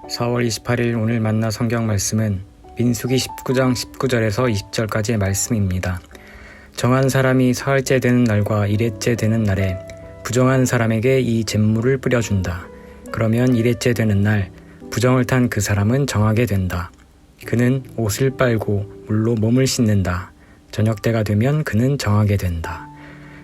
4월 28일 오늘 만나 성경 말씀은 민수기 19장 19절에서 20절까지의 말씀입니다. 정한 사람이 사흘째 되는 날과 일회째 되는 날에 부정한 사람에게 이 잿물을 뿌려준다. 그러면 일회째 되는 날 부정을 탄 그 사람은 정하게 된다. 그는 옷을 빨고 물로 몸을 씻는다. 저녁 때가 되면 그는 정하게 된다.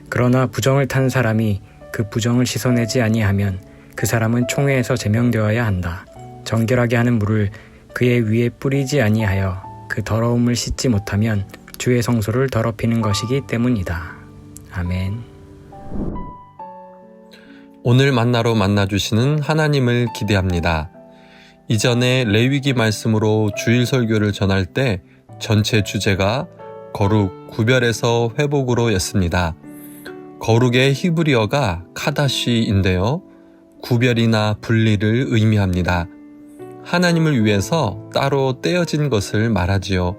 그러나 부정을 탄 사람이 그 부정을 씻어내지 아니하면 그 사람은 총회에서 제명되어야 한다. 정결하게 하는 물을 그의 위에 뿌리지 아니하여 그 더러움을 씻지 못하면 주의 성소를 더럽히는 것이기 때문이다. 아멘. 오늘 만나로 만나주시는 하나님을 기대합니다. 이전에 레위기 말씀으로 주일 설교를 전할 때 전체 주제가 거룩, 구별에서 회복으로 였습니다. 거룩의 히브리어가 카다시인데요. 구별이나 분리를 의미합니다. 하나님을 위해서 따로 떼어진 것을 말하지요.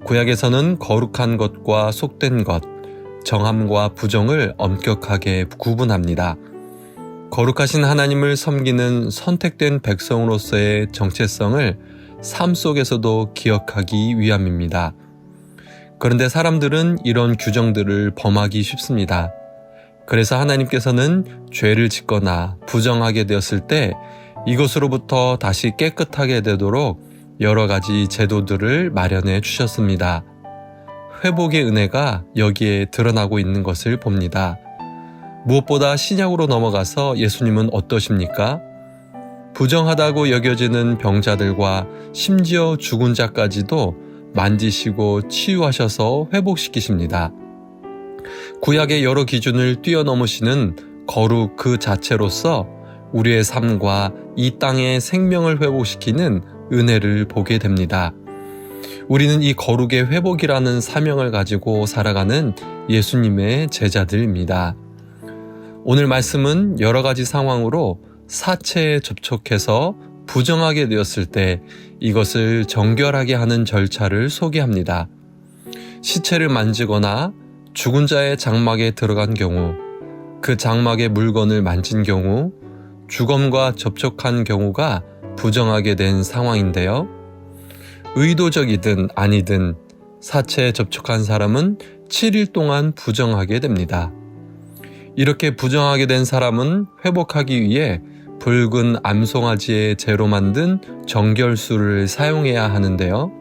구약에서는 거룩한 것과 속된 것, 정함과 부정을 엄격하게 구분합니다. 거룩하신 하나님을 섬기는 선택된 백성으로서의 정체성을 삶 속에서도 기억하기 위함입니다. 그런데 사람들은 이런 규정들을 범하기 쉽습니다. 그래서 하나님께서는 죄를 짓거나 부정하게 되었을 때 이것으로부터 다시 깨끗하게 되도록 여러 가지 제도들을 마련해 주셨습니다. 회복의 은혜가 여기에 드러나고 있는 것을 봅니다. 무엇보다 신약으로 넘어가서 예수님은 어떠십니까? 부정하다고 여겨지는 병자들과 심지어 죽은 자까지도 만지시고 치유하셔서 회복시키십니다. 구약의 여러 기준을 뛰어넘으시는 거룩 그 자체로서 우리의 삶과 이 땅의 생명을 회복시키는 은혜를 보게 됩니다. 우리는 이 거룩의 회복이라는 사명을 가지고 살아가는 예수님의 제자들입니다. 오늘 말씀은 여러 가지 상황으로 사체에 접촉해서 부정하게 되었을 때 이것을 정결하게 하는 절차를 소개합니다. 시체를 만지거나 죽은 자의 장막에 들어간 경우, 그 장막의 물건을 만진 경우, 주검과 접촉한 경우가 부정하게 된 상황인데요. 의도적이든 아니든 사체에 접촉한 사람은 7일 동안 부정하게 됩니다. 이렇게 부정하게 된 사람은 회복하기 위해 붉은 암송아지의 재로 만든 정결수를 사용해야 하는데요.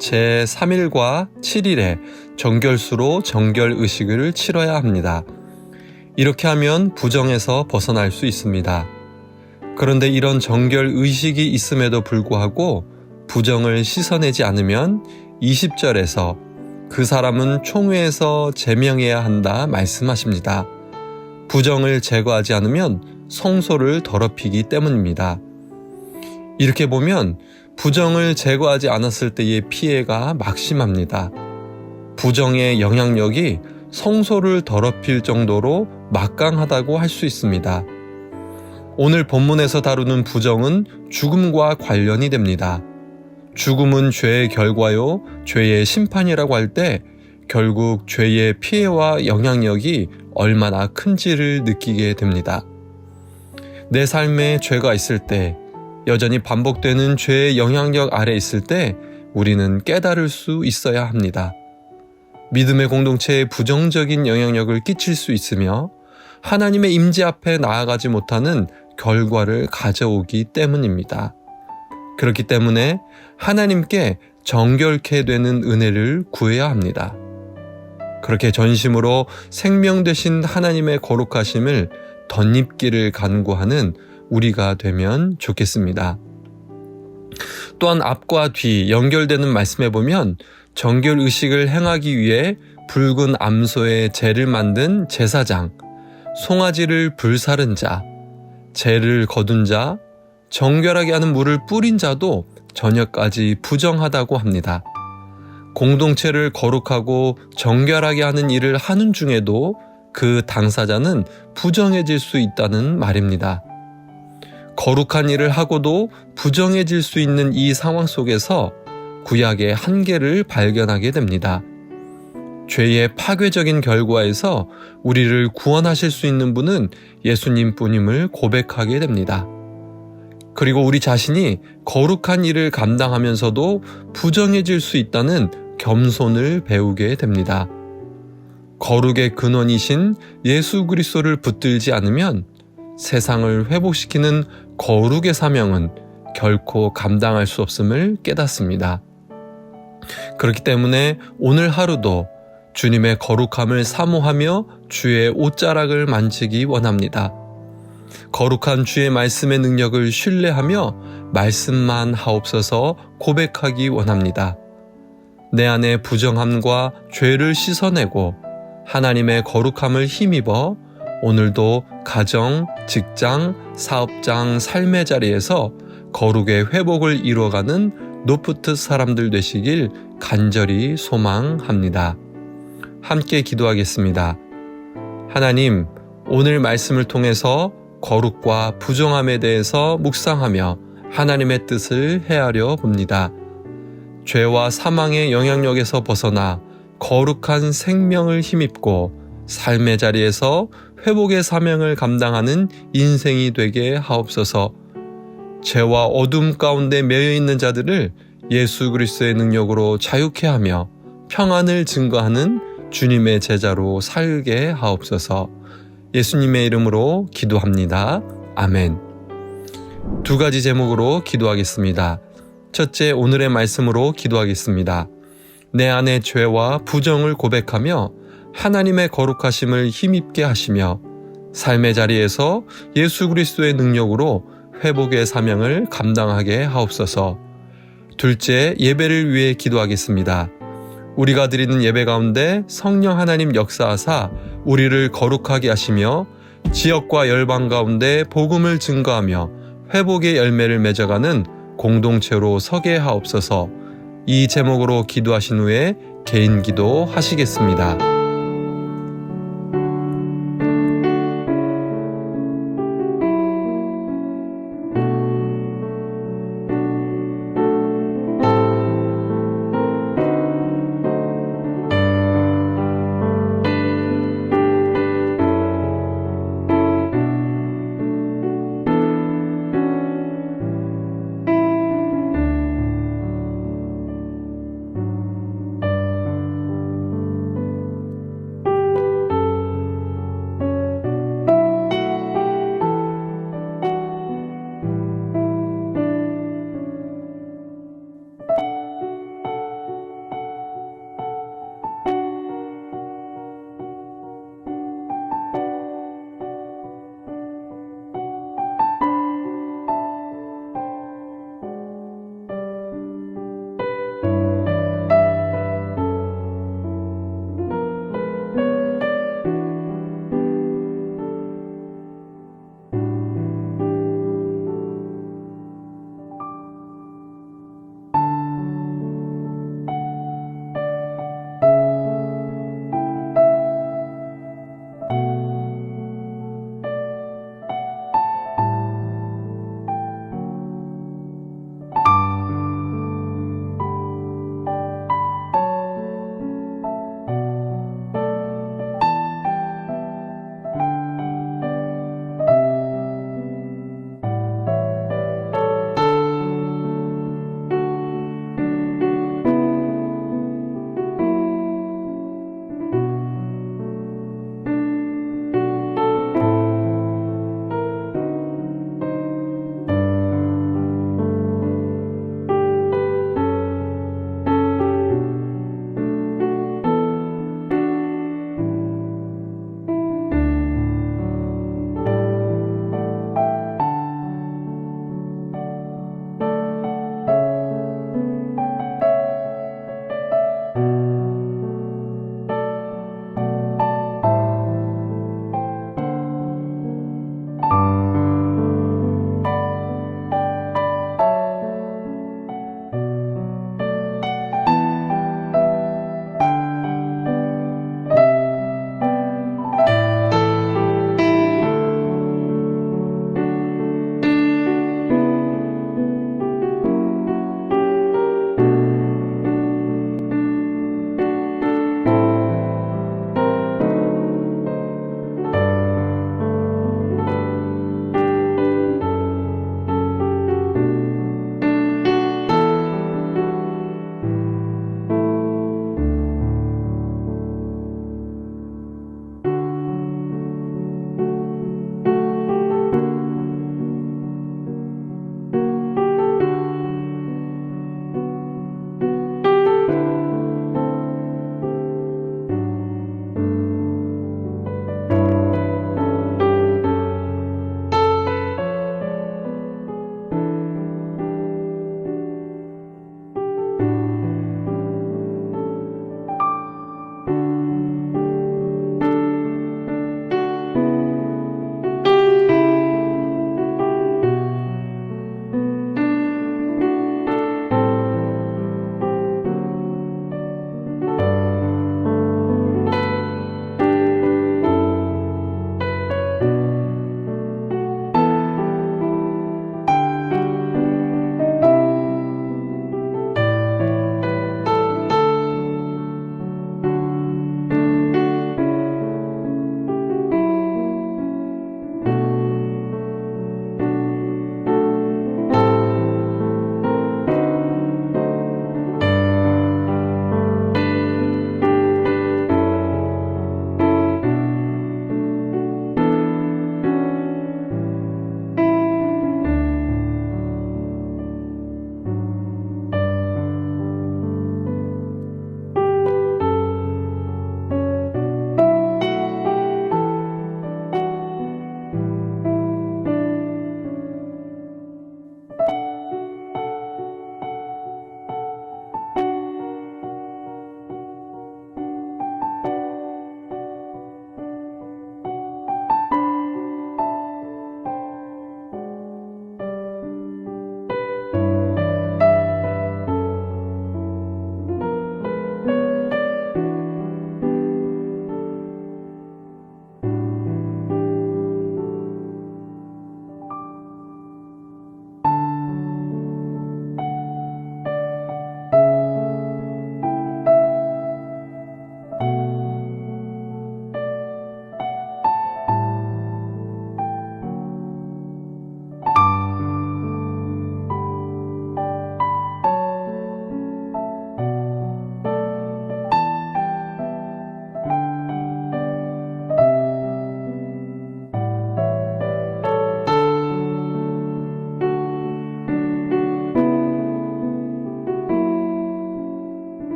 제3일과 7일에 정결수로 정결의식을 치러야 합니다. 이렇게 하면 부정에서 벗어날 수 있습니다. 그런데 이런 정결의식이 있음에도 불구하고 부정을 씻어내지 않으면 20절에서 그 사람은 총회에서 제명해야 한다 말씀하십니다. 부정을 제거하지 않으면 성소를 더럽히기 때문입니다. 이렇게 보면 부정을 제거하지 않았을 때의 피해가 막심합니다. 부정의 영향력이 성소를 더럽힐 정도로 막강하다고 할 수 있습니다. 오늘 본문에서 다루는 부정은 죽음과 관련이 됩니다. 죽음은 죄의 결과요, 죄의 심판이라고 할 때 결국 죄의 피해와 영향력이 얼마나 큰지를 느끼게 됩니다. 내 삶에 죄가 있을 때, 여전히 반복되는 죄의 영향력 아래 있을 때 우리는 깨달을 수 있어야 합니다. 믿음의 공동체에 부정적인 영향력을 끼칠 수 있으며 하나님의 임재 앞에 나아가지 못하는 결과를 가져오기 때문입니다. 그렇기 때문에 하나님께 정결케 되는 은혜를 구해야 합니다. 그렇게 전심으로 생명 되신 하나님의 거룩하심을 덧입기를 간구하는 우리가 되면 좋겠습니다. 또한 앞과 뒤 연결되는 말씀에 보면 정결의식을 행하기 위해 붉은 암소의 재를 만든 제사장, 송아지를 불사른 자, 재를 거둔 자, 정결하게 하는 물을 뿌린 자도 저녁까지 부정하다고 합니다. 공동체를 거룩하고 정결하게 하는 일을 하는 중에도 그 당사자는 부정해질 수 있다는 말입니다. 거룩한 일을 하고도 부정해질 수 있는 이 상황 속에서 구약의 한계를 발견하게 됩니다. 죄의 파괴적인 결과에서 우리를 구원하실 수 있는 분은 예수님뿐임을 고백하게 됩니다. 그리고 우리 자신이 거룩한 일을 감당하면서도 부정해질 수 있다는 겸손을 배우게 됩니다. 거룩의 근원이신 예수 그리스도를 붙들지 않으면 세상을 회복시키는 거룩의 사명은 결코 감당할 수 없음을 깨닫습니다. 그렇기 때문에 오늘 하루도 주님의 거룩함을 사모하며 주의 옷자락을 만지기 원합니다. 거룩한 주의 말씀의 능력을 신뢰하며 말씀만 하옵소서 고백하기 원합니다. 내 안의 부정함과 죄를 씻어내고 하나님의 거룩함을 힘입어 오늘도 가정, 직장, 사업장, 삶의 자리에서 거룩의 회복을 이루어가는 노프트 사람들 되시길 간절히 소망합니다. 함께 기도하겠습니다. 하나님, 오늘 말씀을 통해서 거룩과 부정함에 대해서 묵상하며 하나님의 뜻을 헤아려 봅니다. 죄와 사망의 영향력에서 벗어나 거룩한 생명을 힘입고 삶의 자리에서 회복의 사명을 감당하는 인생이 되게 하옵소서. 죄와 어둠 가운데 매여 있는 자들을 예수 그리스도의 능력으로 자유케 하며 평안을 증거하는 주님의 제자로 살게 하옵소서. 예수님의 이름으로 기도합니다. 아멘. 두 가지 제목으로 기도하겠습니다. 첫째, 오늘의 말씀으로 기도하겠습니다. 내 안의 죄와 부정을 고백하며 하나님의 거룩하심을 힘입게 하시며 삶의 자리에서 예수 그리스도의 능력으로 회복의 사명을 감당하게 하옵소서. 둘째, 예배를 위해 기도하겠습니다. 우리가 드리는 예배 가운데 성령 하나님 역사하사 우리를 거룩하게 하시며 지역과 열방 가운데 복음을 증거하며 회복의 열매를 맺어가는 공동체로 서게 하옵소서. 이 제목으로 기도하신 후에 개인 기도 하시겠습니다.